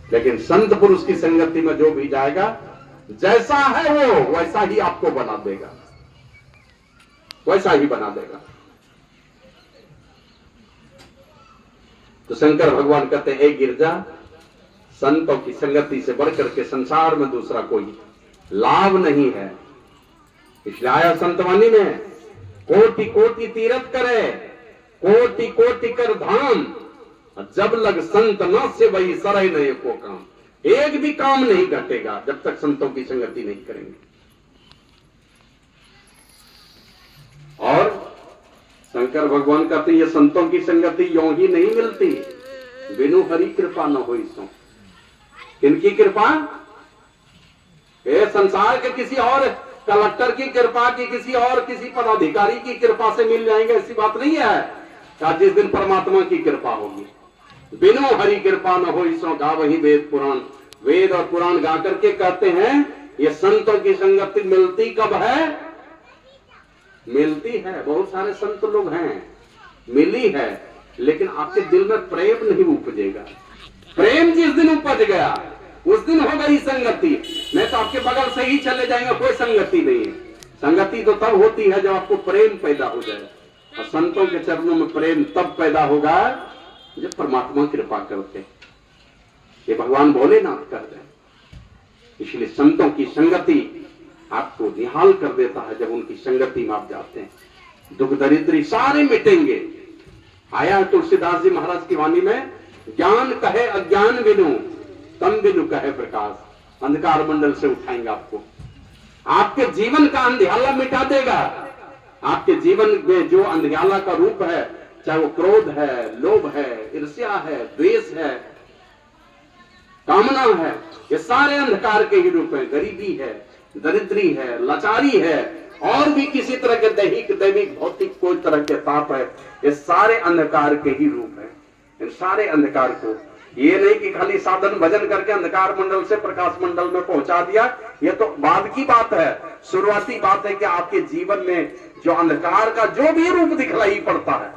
लेकिन संत पुरुष की संगति में जो भी जाएगा, जैसा है वो वैसा ही आपको बना देगा, वैसा ही बना देगा। तो शंकर भगवान कहते हैं, हे गिरजा, संतों की संगति से बढ़कर के संसार में दूसरा कोई लाभ नहीं है। इसलिए आया संतवाणी में, कोटि कोटि तीर्थ करे, कोटि कोटि कर धाम, जब लग संत न से वही सरय नहीं को काम। एक भी काम नहीं घटेगा जब तक संतों की संगति नहीं करेंगे। और शंकर भगवान कहते ये संतों की संगति यों ही नहीं मिलती, बिनु हरि कृपा न होई सो। किनकी कृपा? ये संसार के किसी और कलेक्टर की कृपा की, किसी और किसी पदाधिकारी की कृपा से मिल जाएंगे, ऐसी बात नहीं है। जिस दिन परमात्मा की कृपा होगी, बिनु हरि कृपा न होई सो गा वही वेद पुराण। वेद और पुराण गा करके कहते हैं ये संतों की संगति मिलती कब है? मिलती है, बहुत सारे संत लोग हैं, मिली है, लेकिन आपके दिल में प्रेम नहीं उपजेगा। प्रेम जिस दिन उपज गया उस दिन हो गई संगति, नहीं तो आपके बगल से ही चले जाएंगे, कोई संगति नहीं है। संगति तो तब होती है जब आपको प्रेम पैदा हो जाए, और संतों के चरणों में प्रेम तब पैदा होगा जब परमात्मा कृपा करते, ये भगवान भोलेनाथ कर दे। इसलिए संतों की संगति आपको निहाल कर देता है। जब उनकी संगति में आप जाते हैं, दुख दरिद्री सारे मिटेंगे। आया तुलसीदास जी महाराज की वाणी में, ज्ञान कहे अज्ञान बिनु, तम बिनु कहे प्रकाश। अंधकार मंडल से उठाएंगे आपको, आपके जीवन का अंधियाला मिटा देगा। आपके जीवन में जो अंधियाला का रूप है, चाहे वो क्रोध है, लोभ है, ईर्ष्या है, द्वेष है, कामना है, ये सारे अंधकार के ही रूप है। गरीबी है, दरिद्री है, लाचारी है, और भी किसी तरह के दैहिक दैविक भौतिक कोई तरह के ताप है, ये सारे अंधकार के ही रूप है। इन सारे अंधकार को, ये नहीं कि खाली साधन भजन करके अंधकार मंडल से प्रकाश मंडल में पहुंचा दिया, ये तो बाद की बात है। शुरुआती बात है कि आपके जीवन में जो अंधकार का जो भी रूप दिखलाई पड़ता है,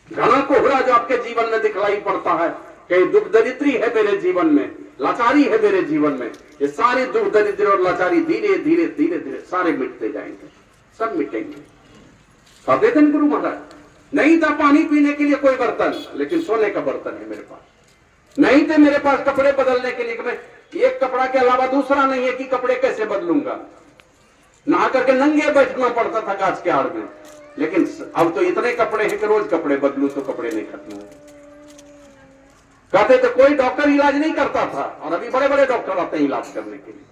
घना कोहरा जो आपके जीवन में दिखलाई पड़ता है, कहीं दुख दरिद्री है मेरे जीवन में, लाचारी है मेरे जीवन में, ये सारे दुख दरिद्र और लाचारी धीरे धीरे धीरे धीरे सारे मिटते जाएंगे, सब मिटेंगे। कहते थे गुरु महाराज, नहीं था पानी पीने के लिए कोई बर्तन, लेकिन सोने का बर्तन है मेरे पास। नहीं थे मेरे पास कपड़े बदलने के लिए, मैं एक कपड़ा के अलावा दूसरा नहीं है कि कपड़े कैसे बदलूंगा। नहा करके नंगे बैठना पड़ता था कांच के आड़ में, लेकिन अब तो इतने कपड़े हैं कि रोज कपड़े बदलूं तो कपड़े नहीं खत्म होंगे। कहते थे कोई डॉक्टर इलाज नहीं करता था, और अभी बड़े बड़े डॉक्टर आते हैं इलाज करने के लिए।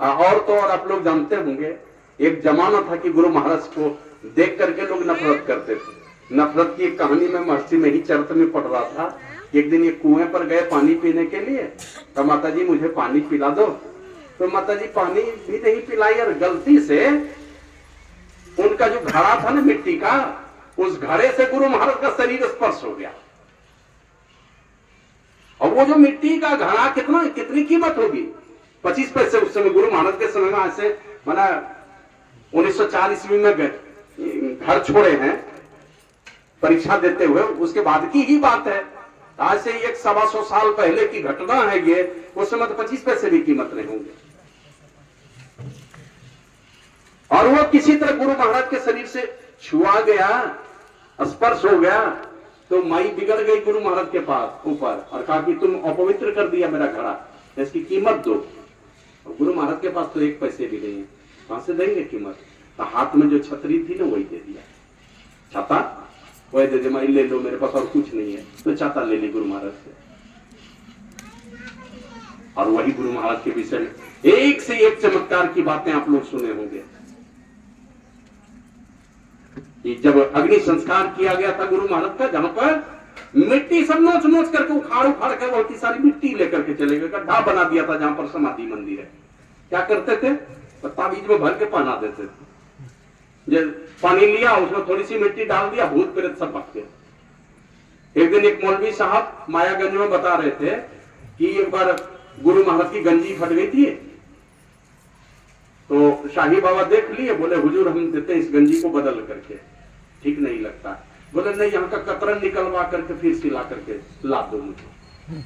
और तो और आप लोग जानते होंगे, एक जमाना था कि गुरु महाराज को देख करके लोग नफरत करते थे। नफरत की एक कहानी में महर्षि में ही चरित्र में पढ़ रहा था। एक दिन ये कुएं पर गए पानी पीने के लिए, तो माता जी मुझे पानी पिला दो। तो माता जी पानी भी नहीं पिलाई, और गलती से उनका जो घड़ा था ना मिट्टी का, उस घड़े से गुरु महाराज का शरीर स्पर्श हो गया। और वो जो मिट्टी का घड़ा कितनी कीमत होगी? 25 पैसे उस समय गुरु महाराज के समय में। ऐसे माना 1904 ईस्वी में घर छोड़े हैं परीक्षा देते हुए, उसके बाद की ही बात है। आज से 100-125 साल पहले की घटना है ये। उस समय तो 25 पैसे भी कीमत नहीं होंगे। और वो किसी तरह गुरु महाराज के शरीर से छुआ गया, स्पर्श हो गया, तो माई बिगड़ गई गुरु महाराज के पास ऊपर, और कहा कि तुम अपवित्र कर दिया मेरा घड़ा, इसकी कीमत दो। और गुरु महाराज के पास तो 1 पैसे भी नहीं है, कहां से देंगे कीमत? तो हाथ में जो छतरी थी ना वही दे दिया, छाता वही दे दिया, माई ले लो, मेरे पास और कुछ नहीं है। तो छाता ले ली गुरु महाराज से। और वही गुरु महाराज के विषय में एक से एक चमत्कार की बातें आप लोग सुने होंगे। जब अग्नि संस्कार किया गया था गुरु महाराज का, जहां पर मिट्टी सब नोच नोच करके उखाड़ उखाड़ कर बहुत सारी मिट्टी लेकर के चले गए, गड्ढा बना दिया था जहां पर समाधि मंदिर है। क्या करते थे? ताबीज में भर के पहना देते थे। जब पानी लिया, उसमें थोड़ी सी मिट्टी डाल दिया, भूत प्रेत सब भाग गए। एक दिन एक मौलवी साहब मायागंज में बता रहे थे कि एक बार गुरु महाराज की गंजी फट गई थी, तो शाही बाबा देख लिए, बोले हुजूर हम देते हैं इस गंजी को बदल करके, ठीक नहीं लगता। बोले नहीं, यहाँ का कतरन निकलवा करके फिर सिला करके ला दो मुझे।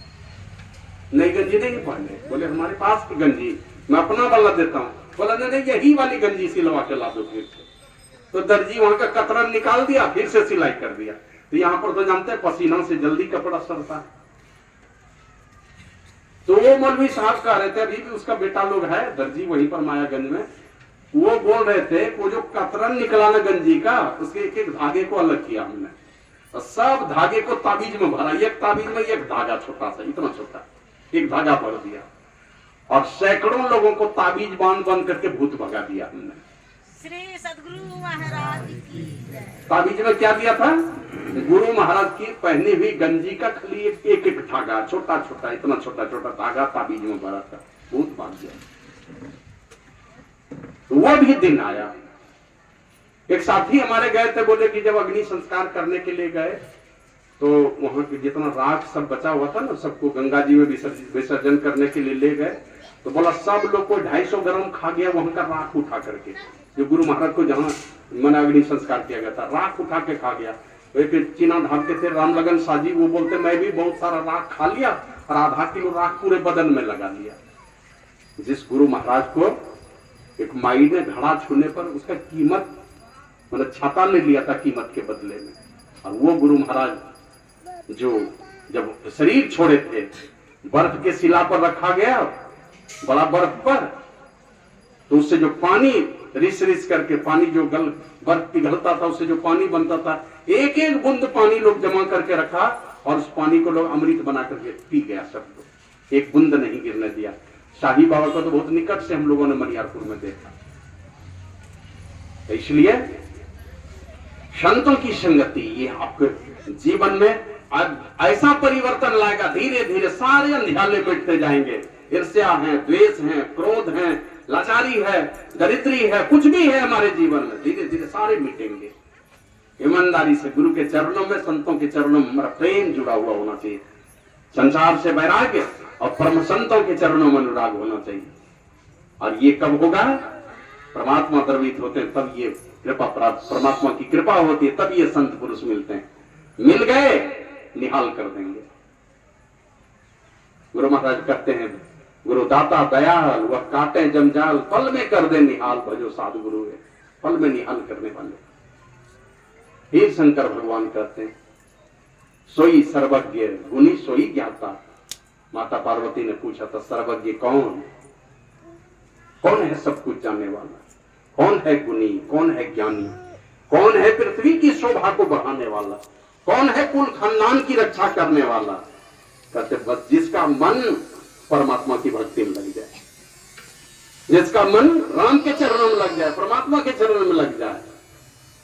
नई गंजी नहीं पहने। बोले हमारे पास की गंजी, मैं अपना वाला देता हूँ। बोला नहीं यही वाली गंजी सिलवा के ला दो फिर से। तो दर्जी वहां का कतरन निकाल दिया, फिर से सिलाई कर दिया। तो यहाँ पर तो जानते हैं पसीना से जल्दी कपड़ा सड़ता है। तो वो मौलवी साहब कह रहे थे, अभी भी उसका बेटा लोग है दर्जी वहीं पर मायागंज में, वो बोल रहे थे वो जो कतरन निकला ना गंजी का, उसके एक एक धागे को अलग किया हमने, और सब धागे को ताबीज में भरा। एक ताबीज में एक धागा छोटा सा, इतना छोटा एक धागा भर दिया, और सैकड़ों लोगों को ताबीज बांध बांध करके भूत भगा दिया हमने। श्री सदगुरु महाराज की जय। ताबीज में क्या दिया था? गुरु महाराज की पहनी हुई गंजी का खाली एक एक धागा, छोटा छोटा, इतना छोटा छोटा धागा ताबीज में भरा था, भूत भाग गया। तो वो भी दिन आया। एक साथी हमारे गए थे, बोले कि जब अग्नि संस्कार करने के लिए गए तो वहां के जितना राख सब बचा हुआ था ना, सबको गंगा जी में विसर्जन करने के लिए ले गए। तो बोला सब लोग को 250 ग्राम खा गया वहां का राख उठा करके, जो गुरु महाराज को जहां मन अग्नि संस्कार किया गया था, राख उठा के खा गया। एक चीना धाम के थे रामलगन साजी, वो बोलते मैं भी बहुत सारा राख खा लिया और आधा किलो राख पूरे बदन में लगा लिया। जिस गुरु महाराज को एक माई ने घड़ा छूने पर उसका कीमत, मतलब छाता ले लिया था कीमत के बदले में, और वो गुरु महाराज जो जब शरीर छोड़े थे बर्फ के शिला पर रखा गया, बड़ा बर्फ पर, तो उससे जो पानी रिस रिस करके पानी जो बर्फ पिघलता था, उससे जो पानी बनता था, एक एक बूंद पानी लोग जमा करके रखा और उस पानी को लोग अमृत बना करके पी गया सब लोग, एक बूंद नहीं गिरने दिया। शाही बाबा को तो बहुत निकट से हम लोगों ने मनियारपुर में देखा। इसलिए संतों की संगति ये आपके जीवन में ऐसा परिवर्तन लाएगा, धीरे धीरे सारे अंधियाले बैठते जाएंगे। ईर्ष्या है, द्वेष है, क्रोध है, लाचारी है, दरिद्री है, कुछ भी है हमारे जीवन में, धीरे धीरे सारे मिटेंगे। ईमानदारी से गुरु के चरणों में, संतों के चरणों में हमारा प्रेम जुड़ा हुआ होना चाहिए। संसार से वैराग्य और परम संतों के चरणों में अनुराग होना चाहिए। और ये कब होगा? परमात्मा द्रवित होते हैं तब ये कृपा प्राप्त, परमात्मा की कृपा होती है तब ये संत पुरुष मिलते हैं। मिल गए निहाल कर देंगे। गुरु महाराज कहते हैं, गुरु दाता दयाल वह काटे जंजाल, पल में कर दे निहाल, भजो साधु गुरु है, पल में निहाल करने वाले। हे शंकर भगवान कहते हैं, सोई सर्वज्ञ गुणी सोई ज्ञाता। माता पार्वती ने पूछा था सर्वज्ञ कौन? कौन है सब कुछ जानने वाला? कौन है गुणी? कौन है ज्ञानी? कौन है पृथ्वी की शोभा को बढ़ाने वाला? कौन है कुल खानदान की रक्षा करने वाला? कहते बस जिसका मन परमात्मा की भक्ति में लग जाए, जिसका मन राम के चरणों में लग जाए, परमात्मा के चरणों में लग जाए,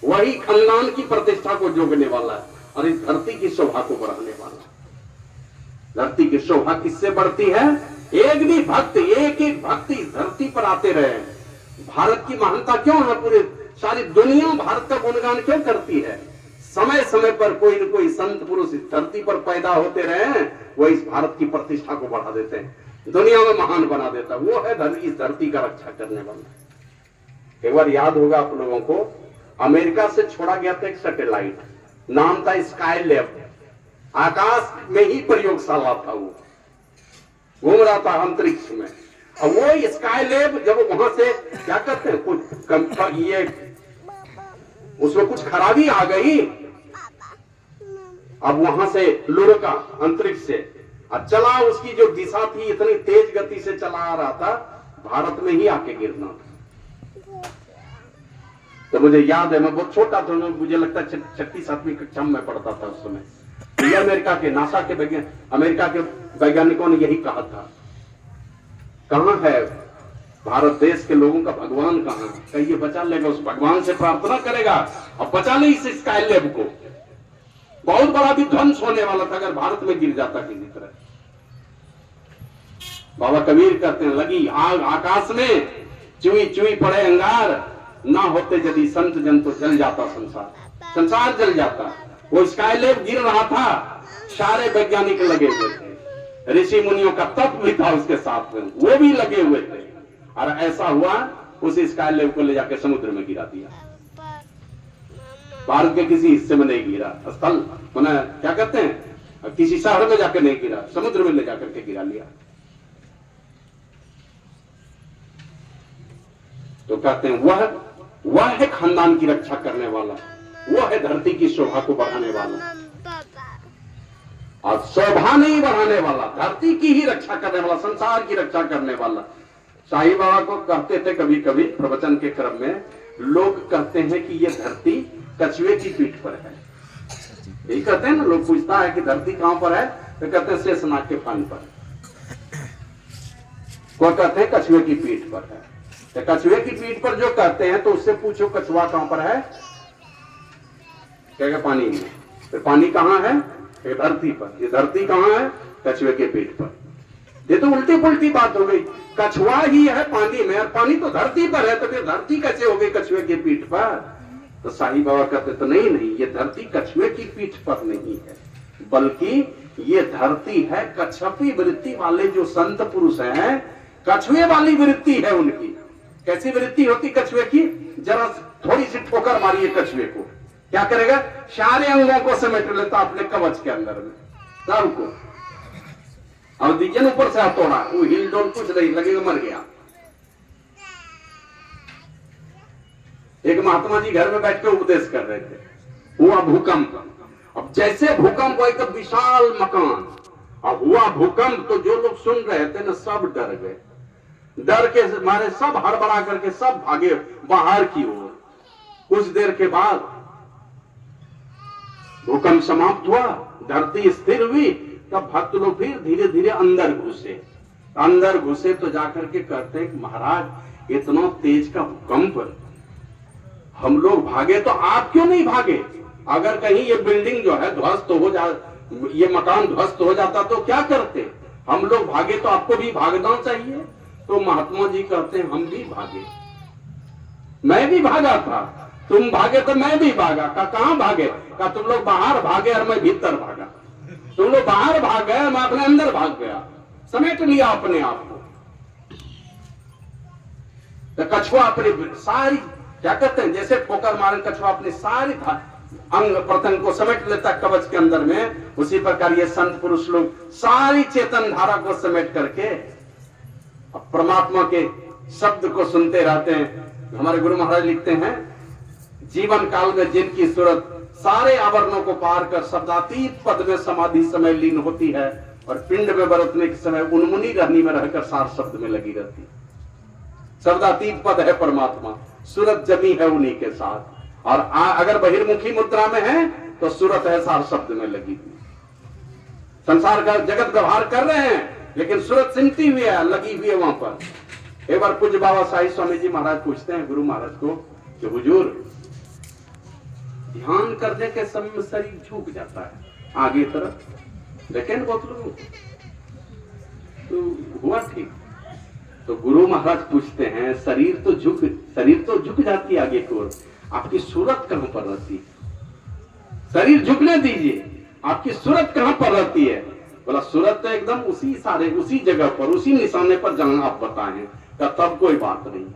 वही खानदान की प्रतिष्ठा को जोड़ने वाला है और इस धरती की शोभा को बढ़ाने वाला। धरती की शोभा किससे बढ़ती है? एक भी भक्त, एक एक भक्ति इस धरती पर आते रहे। भारत की महानता क्यों है? पूरे सारी दुनिया भारत का गुणगान क्यों करती है? समय समय पर कोई न कोई संत पुरुष इस धरती पर पैदा होते रहे, वो इस भारत की प्रतिष्ठा को बढ़ा देते हैं, दुनिया में महान बना देता है। वो है इस धरती का रक्षा करने वाला। एक बार याद होगा आप लोगों को, अमेरिका से छोड़ा गया था एक सैटेलाइट, नाम था स्काई लैब। आकाश में ही प्रयोगशाला था, वो घूम रहा था अंतरिक्ष में। और वो स्काई लैब जब वहां से क्या करते हैं, कुछ ये उसमें कुछ खराबी आ गई, अब वहां से लुढ़का अंतरिक्ष से अब चला, उसकी जो दिशा थी इतनी तेज गति से चला आ रहा था, भारत में ही आके गिरना था। तो मुझे याद है, मैं बहुत छोटा था, मुझे लगता है 6वीं-7वीं कक्षा में पढ़ता था उस समय। ये अमेरिका के नासा के अमेरिका के वैज्ञानिकों ने यही कहा था, कहां है भारत देश के लोगों का भगवान? कहां? कहीं ये बचा लेगा, उस भगवान से प्रार्थना करेगा और बचा ले इस स्काई लैब को। बहुत बड़ा विध्वंस होने वाला था अगर भारत में गिर जाता किसी तरह। बाबा कबीर कहते हैं, लगी आग आकाश में, चुई चुई पड़े अंगार, ना होते यदि संत जन तो जल जाता संसार, संसार जल जाता। वो स्काई लैब गिर रहा था, सारे वैज्ञानिक लगे हुए थे, ऋषि मुनियों का तप भी था उसके साथ में, वो भी लगे हुए थे। और ऐसा हुआ, उस स्काई लैब को ले जाकर समुद्र में गिरा दिया। भारत के किसी हिस्से में नहीं गिरा, स्थल मैंने क्या कहते हैं, और किसी शहर में जाकर नहीं गिरा, समुद्र में ले जाकर के गिरा लिया। तो कहते हैं वह है खानदान की रक्षा करने वाला, वो है धरती की शोभा को बढ़ाने वाला। और शोभा नहीं बढ़ाने वाला, धरती की ही रक्षा करने वाला, संसार की रक्षा करने वाला। साईं बाबा को कहते थे कभी कभी प्रवचन के क्रम में, लोग कहते हैं कि ये धरती कछुए की पीठ पर है। यही कहते हैं ना, लोग पूछता है कि धरती कहां पर है, तो कहते हैं शेषनाग के फन पर। वो कहते हैं कछुए की पीठ पर है। तो कछुए की पीठ पर जो कहते हैं, तो उससे पूछो कछुआ कहां पर है, कहेगा पानी में। फिर पानी कहां है, ये धरती पर। ये धरती कहां है, कछुए के पीठ पर। ये तो उल्टी पुल्टी बात हो गई, कछुआ ही है पानी में और पानी तो धरती पर है, तो फिर धरती कैसे हो गई कछुए की पीठ पर। तो साईं बाबा कहते तो नहीं, ये धरती कछुए की पीठ पर नहीं है, बल्कि ये धरती है कछपी वृत्ति वाले जो संत पुरुष हैं, कछुए वाली वृत्ति है उनकी। कैसी वृत्ति होती कछुए की, जरा थोड़ी सी ठोकर मारिए कछुए को, क्या करेगा, सारे अंगों को समेट लेता अपने कवच के अंदर में, सबको। अब दीजिए ऊपर से हथौड़ा, वो हिल डोल कुछ नहीं लगेगा, मर गया। एक महात्मा जी घर में बैठ के उपदेश कर रहे थे, हुआ भूकंप। अब जैसे भूकंप हुआ, एक विशाल मकान, अब हुआ भूकंप, तो जो लोग सुन रहे थे ना सब डर गए। डर के मारे सब हड़बड़ा करके सब भागे बाहर की ओर। कुछ देर के बाद भूकंप समाप्त हुआ, धरती स्थिर हुई, तब भक्त लोग फिर धीरे धीरे अंदर घुसे। अंदर घुसे तो जाकर के कहते हैं कि महाराज इतना तेज का भूकंप, हम लोग भागे तो आप क्यों नहीं भागे? अगर कहीं ये बिल्डिंग जो है ध्वस्त हो जा, ये मकान ध्वस्त हो जाता तो क्या करते? हम लोग भागे तो आपको भी भागना चाहिए। तो महात्मा जी कहते हैं हम भी भागे, मैं भी भागा था, तुम भागे तो मैं भी भागा। कहां भागे? का तुम लोग बाहर भागे और मैं भीतर भागा। तुम लोग बाहर भाग गए, मैं अपने अंदर भाग गया, समेट लिया अपने आप को। तो कछुआ अपनी सारी, क्या कहते हैं, जैसे ठोकर मारे कछुआ अपनी सारी अंग प्रत्यंग को समेट लेता कवच के अंदर में, उसी प्रकार ये संत पुरुष लोग सारी चेतन धारा को समेट करके परमात्मा के शब्द को सुनते रहते हैं। हमारे गुरु महाराज लिखते हैं, जीवन काल में जिनकी सूरत सारे आवरणों को पार कर शब्दातीत पद में समाधि समय लीन होती है, और पिंड में बरतने के समय उन्मुनी रहनी में रहकर सार शब्द में लगी रहती। शब्दातीत पद है परमात्मा, सूरत जमी है उन्हीं के साथ। और अगर बहिर्मुखी मुद्रा में है तो सूरत है सार शब्द में लगी हुई। संसार का जगत व्यवहार कर रहे हैं, लेकिन सूरत सिमटी हुई है, लगी हुई है वहां पर। एक बार पूज्य बाबा साई स्वामी जी महाराज पूछते हैं गुरु महाराज को कि हुजूर, ध्यान करने के समय में शरीर झुक जाता है आगे तरफ, लेकिन बहुत लोग तो हुआ ठीक। तो गुरु महाराज पूछते हैं, शरीर तो झुक जाती है आगे की ओर, आपकी सूरत कहां पर रहती है? शरीर झुकने दीजिए, आपकी सूरत कहां पर रहती है? बोला सूरत तो एकदम उसी सारे उसी जगह पर, उसी निशाने पर जहां आप बताएं, तब कोई बात नहीं,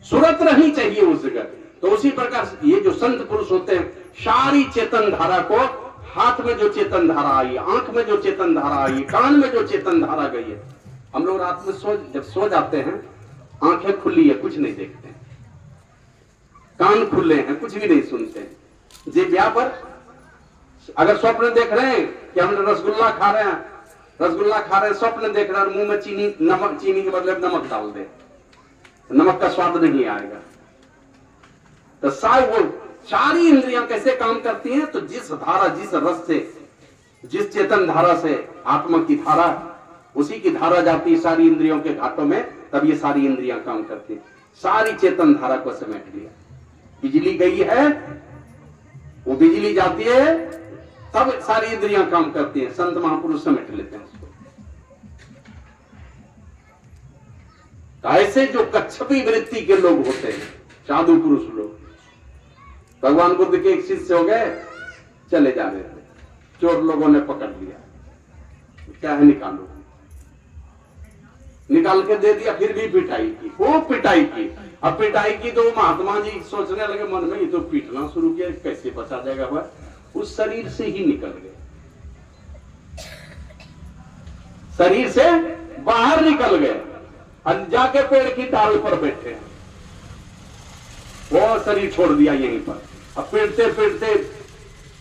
सूरत रहनी चाहिए उस जगह। तो उसी प्रकार ये जो संत पुरुष होते हैं, सारी चेतन धारा को, हाथ में जो चेतन धारा आई, आंख में जो चेतन धारा आई, कान में जो चेतन धारा गई है। हम लोग रात में जब सो जाते हैं, आंखें खुली है, कुछ नहीं देखते, कान खुले हैं, कुछ भी नहीं सुनते। जिह्वा पर अगर स्वप्न देख रहे हैं कि हम रसगुल्ला खा रहे हैं, स्वप्न देख रहे हैं, और मुंह में चीनी के बदले नमक डाल दे, नमक का स्वाद नहीं आएगा। तो सारी इंद्रियां कैसे काम करती हैं? तो जिस धारा, जिस रस से, जिस चेतन धारा से आत्मा की धारा, उसी की धारा जाती है सारी इंद्रियों के घाटों में, तब ये सारी इंद्रियां काम करती हैं। सारी चेतन धारा को समेट लिया। बिजली गई है, वो बिजली जाती है, तब सारी इंद्रियां काम करती हैं। संत महापुरुष समेट लेते हैं उसको। तो ऐसे जो कच्छपी वृत्ति के लोग होते हैं, साधु पुरुष लोग, भगवान बुद्ध के एक शिष्य हो गए, चले जा रहे थे, चोर लोगों ने पकड़ लिया, क्या है निकालो, निकाल के दे दिया, फिर भी पिटाई की, खूब पिटाई की। अब पिटाई की तो महात्मा जी सोचने लगे मन में, ये तो पीटना शुरू किया, कैसे बचा जाएगा? वह उस शरीर से ही निकल गए। शरीर से बाहर निकल गए और जाके पेड़ की डाल पर बैठे हैं। वो शरीर छोड़ दिया यहीं पर। अब पीटते पीटते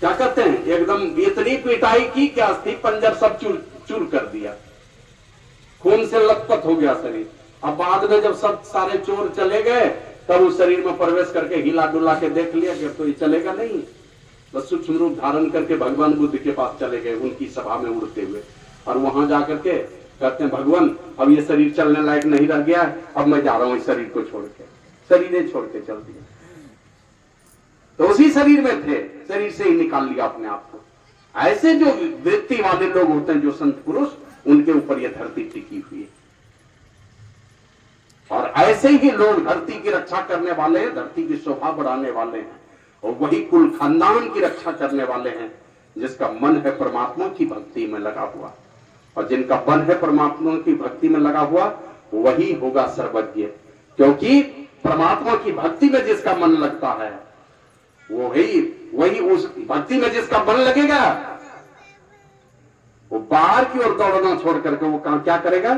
क्या कहते हैं, एकदम इतनी पिटाई की क्या अस्थि पंजर सब चूर चूर कर दिया, खून से लथपथ हो गया शरीर। अब बाद में जब सब सारे चोर चले गए तब उस शरीर में प्रवेश करके हिला डुला के देख लिया कि तो ये चलेगा नहीं। बस सूक्ष्म रूप धारण करके भगवान बुद्ध के पास चले गए, उनकी सभा में उड़ते हुए, और वहां जाकर के कहते हैं भगवान अब ये शरीर चलने लायक नहीं रह गया, अब मैं जा रहा हूं इस शरीर को छोड़ के। शरीर छोड़ के चल दिया, तो उसी शरीर में थे, शरीर से ही निकाल लिया अपने आप को। ऐसे जो वृत्ति वाले लोग होते हैं, जो संत पुरुष, उनके ऊपर यह धरती टिकी हुई है। और ऐसे ही लोग धरती की रक्षा करने वाले हैं, धरती की शोभा बढ़ाने वाले हैं, और वही कुल खानदान की रक्षा करने वाले हैं जिसका मन है परमात्मा की भक्ति में लगा हुआ। और जिनका मन है परमात्मा की भक्ति में लगा हुआ वही होगा सर्वज्ञ, क्योंकि परमात्मा की भक्ति में जिसका मन लगता है वही उस भक्ति में जिसका मन लगेगा वो बाहर की ओर दौड़ना छोड़ करके वो क्या करेगा,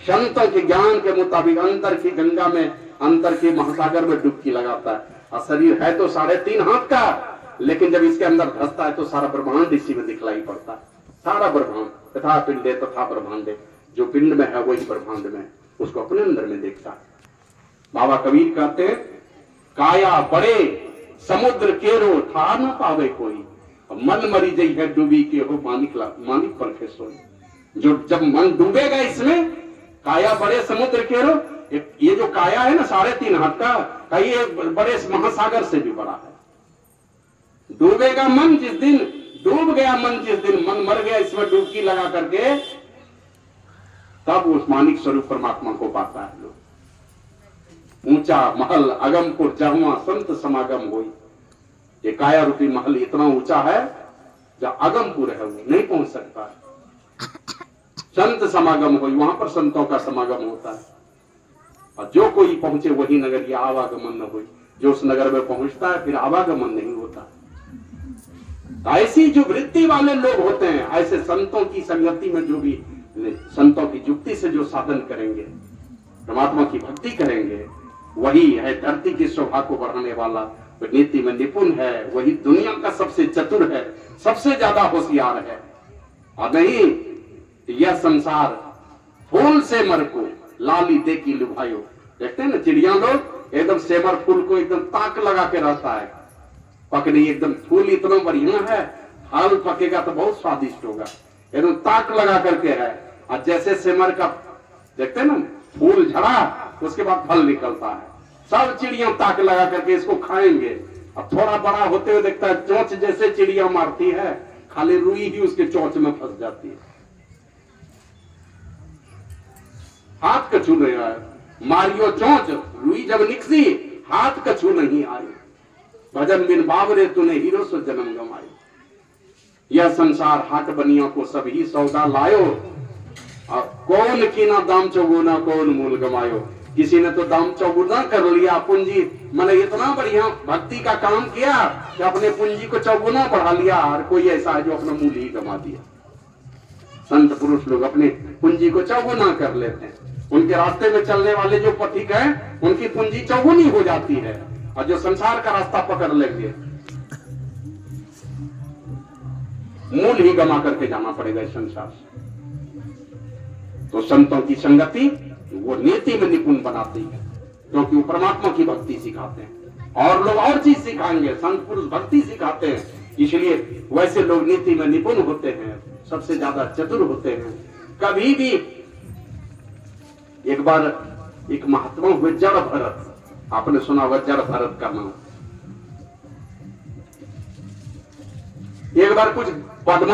संतों के ज्ञान के मुताबिक अंतर की गंगा में, अंतर के महासागर में डुबकी लगाता है। और शरीर है तो 3.5 हाथ का, लेकिन जब इसके अंदर धंसता है तो सारा ब्रह्मांड इसी में दिखलाई पड़ता है। सारा ब्रह्मांड, तथा पिंडे तथा ब्रह्मांडे, जो पिंड में है वही ब्रह्मांड में, उसको अपने अंदर में देखता है। बाबा कबीर कहते हैं, काया बड़े समुद्र केरो था न पावे कोई, मन मरी जई है डूबी के हो मानिक परखे सोई। जो जब मन डूबेगा इसमें, काया बड़े समुद्र केरो, ये जो काया है ना 3.5 हाथ का, ये बड़े महासागर से भी बड़ा है। डूबेगा मन जिस दिन, डूब गया मन जिस दिन, मन मर गया इसमें डुबकी लगा करके, तब उस मानिक स्वरूप परमात्मा को पाता है लोग। ऊंचा महल अगमपुर जहवा संत समागम हुई। ये काया रूपी महल इतना ऊंचा है, जब अगमपुर है वो नहीं पहुंच सकता है। संत समागम हुई, वहां पर संतों का समागम होता है, और जो कोई पहुंचे वही नगर, या आवागमन न हुई। जो उस नगर में पहुंचता है फिर आवागमन नहीं होता। ऐसी जो वृत्ति वाले लोग होते हैं, ऐसे संतों की संगति में जो भी संतों की युक्ति से जो साधन करेंगे, परमात्मा की भक्ति करेंगे, वही है धरती की शोभा को बढ़ाने वाला, वो नीति में निपुण है, वही दुनिया का सबसे चतुर है, सबसे ज्यादा होशियार है। और नहीं यह संसार फूल से मर को लाली दे की लुभायो। देखते हैं ना चिड़िया लोग, एकदम सेमर फूल को एकदम ताक लगा के रहता है, पकड़ी एकदम फूल इतना बढ़िया है, फल पकेगा तो बहुत स्वादिष्ट होगा, एकदम ताक लगा करके है। और जैसे सेमर का देखते हैं ना फूल झड़ा, उसके बाद फल निकलता है, सब चिड़िया ताक लगा करके इसको खाएंगे। अब थोड़ा बड़ा होते हुए देखता है, चोंच जैसे चिड़िया मारती है, खाली रुई ही उसके चोंच में फंस जाती है। हाथ कछू नहीं आया, मारियो चोंच रुई जब निकसी, हाथ कछू नहीं आई। भजन बिन बाबरे तूने हीरो से जन्म गमाई। यह संसार हाट बनिया को सभी सौदा लायो, और कौन की ना दाम चौगुना कौन मूल गमायो। किसी ने तो दाम चौगुना कर लिया, पूंजी मैंने इतना बढ़िया भक्ति का काम किया कि अपने पूंजी को चौगुना बढ़ा लिया, और कोई ऐसा है जो अपना मूल ही गमा दिया। संत पुरुष लोग अपने पूंजी को चौगुना कर लेते हैं। उनके रास्ते में चलने वाले जो पथिक हैं, उनकी पूंजी चौगुनी हो जाती है, और जो संसार का रास्ता पकड़ लेंगे मूल ही गमा करके जाना पड़ेगा इस संसार से। तो संतों की संगति वो नीति में निपुण बनाती है, क्योंकि वो परमात्मा की भक्ति सिखाते हैं, और लोग और चीज सिखाएंगे, संत पुरुष भक्ति सिखाते हैं, इसलिए वैसे लोग नीति में निपुण होते हैं, सबसे ज्यादा चतुर होते हैं। कभी भी एक बार एक महात्मा हुए जड़ भरत, आपने सुना हुआ जड़ भरत का नाम। एक बार कुछ बदमाश